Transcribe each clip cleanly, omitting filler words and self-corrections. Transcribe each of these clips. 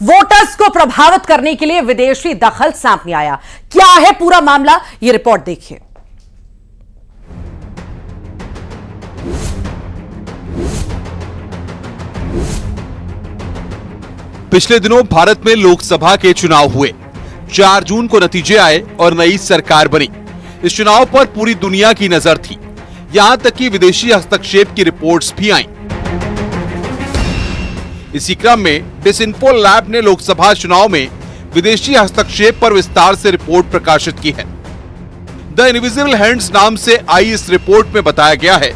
Voters को प्रभावित करने के लिए विदेशी दखल सामने आया। क्या है पूरा मामला, यह रिपोर्ट देखिए। पिछले दिनों भारत में लोकसभा के चुनाव हुए। 4 जून को नतीजे आए और नई सरकार बनी। इस चुनाव पर पूरी दुनिया की नजर थी, यहां तक कि विदेशी हस्तक्षेप की रिपोर्ट्स भी आईं। इसी क्रम में डिसइंफो लैब ने लोकसभा चुनाव में विदेशी हस्तक्षेप पर विस्तार से रिपोर्ट प्रकाशित की है। द इनविजिबल हैंड्स नाम से आई इस रिपोर्ट में बताया गया है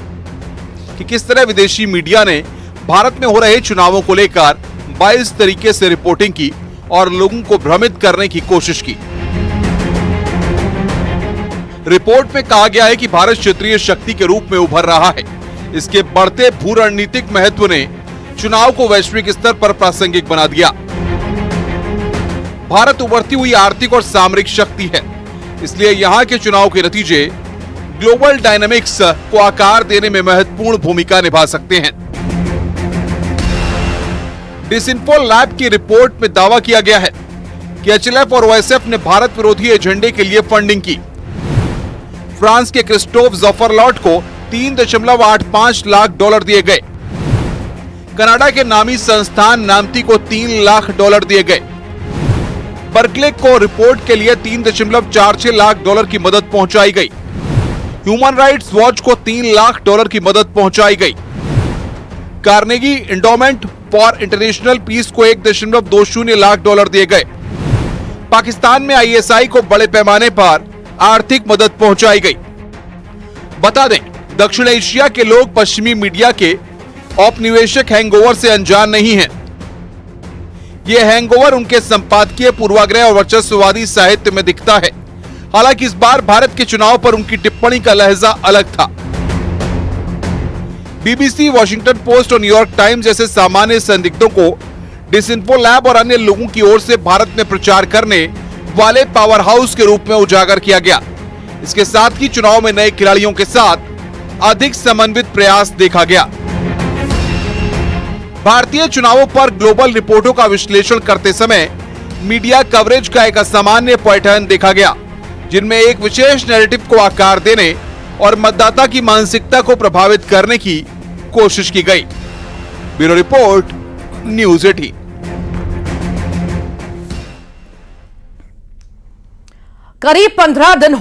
कि किस तरह विदेशी मीडिया ने भारत में हो रहे चुनावों को लेकर 22 तरीके से रिपोर्टिंग की और लोगों को भ्रमित करने की कोशिश की। रिपोर्ट में कहा गया है कि भारत क्षेत्रीय शक्ति के रूप में उभर रहा है। इसके बढ़ते भू रणनीतिक महत्व ने चुनाव को वैश्विक स्तर पर प्रासंगिक बना दिया। भारत उभरती हुई आर्थिक और सामरिक शक्ति है, इसलिए यहाँ के चुनाव के नतीजे ग्लोबल डायनामिक्स को आकार देने में महत्वपूर्ण भूमिका निभा सकते हैं। डिसइंफो लैब की रिपोर्ट में दावा किया गया है कि एचएलएफ और ओएसएफ ने भारत विरोधी एजेंडे के लिए फंडिंग की। फ्रांस के क्रिस्टोफ ज़फरलॉट को $3.85 लाख दिए गए। कनाडा के नामी संस्थान नामती को $3 लाख दिए गए। बर्कले को रिपोर्ट के लिए $3.46 लाख की मदद पहुंचाई गई। ह्यूमन राइट्स वॉच को $3 लाख की मदद पहुंचाई गई। Carnegie Endowment for International Peace को $1.20 लाख दिए गए। पाकिस्तान में आईएसआई को बड़े पैमाने पर आर्थिक मदद पहुंचाई गई। बता दें, दक्षिण एशिया के लोग पश्चिमी मीडिया के औपनिवेशिक हैंगओवर से अनजान नहीं हैं। ये हैंगओवर उनके संपादकीय पूर्वाग्रह और वर्चस्ववादी साहित्य में दिखता है। हालांकि इस बार भारत के चुनाव पर उनकी टिप्पणी का लहजा अलग था। बीबीसी, वॉशिंगटन पोस्ट और न्यूयॉर्क टाइम्स जैसे सामान्य संदिग्धों को डिसइंफो लैब और अन्य लोगों की ओर से भारत में प्रचार करने वाले पावर हाउस के रूप में उजागर किया गया। इसके साथ ही चुनाव में नए खिलाड़ियों के साथ अधिक समन्वित प्रयास देखा गया। भारतीय चुनावों पर ग्लोबल रिपोर्टों का विश्लेषण करते समय मीडिया कवरेज का एक असामान्य पैटर्न देखा गया, जिनमें एक विशेष नैरेटिव को आकार देने और मतदाता की मानसिकता को प्रभावित करने की कोशिश की गई। Bureau report, news 18। करीब 15 दिन हो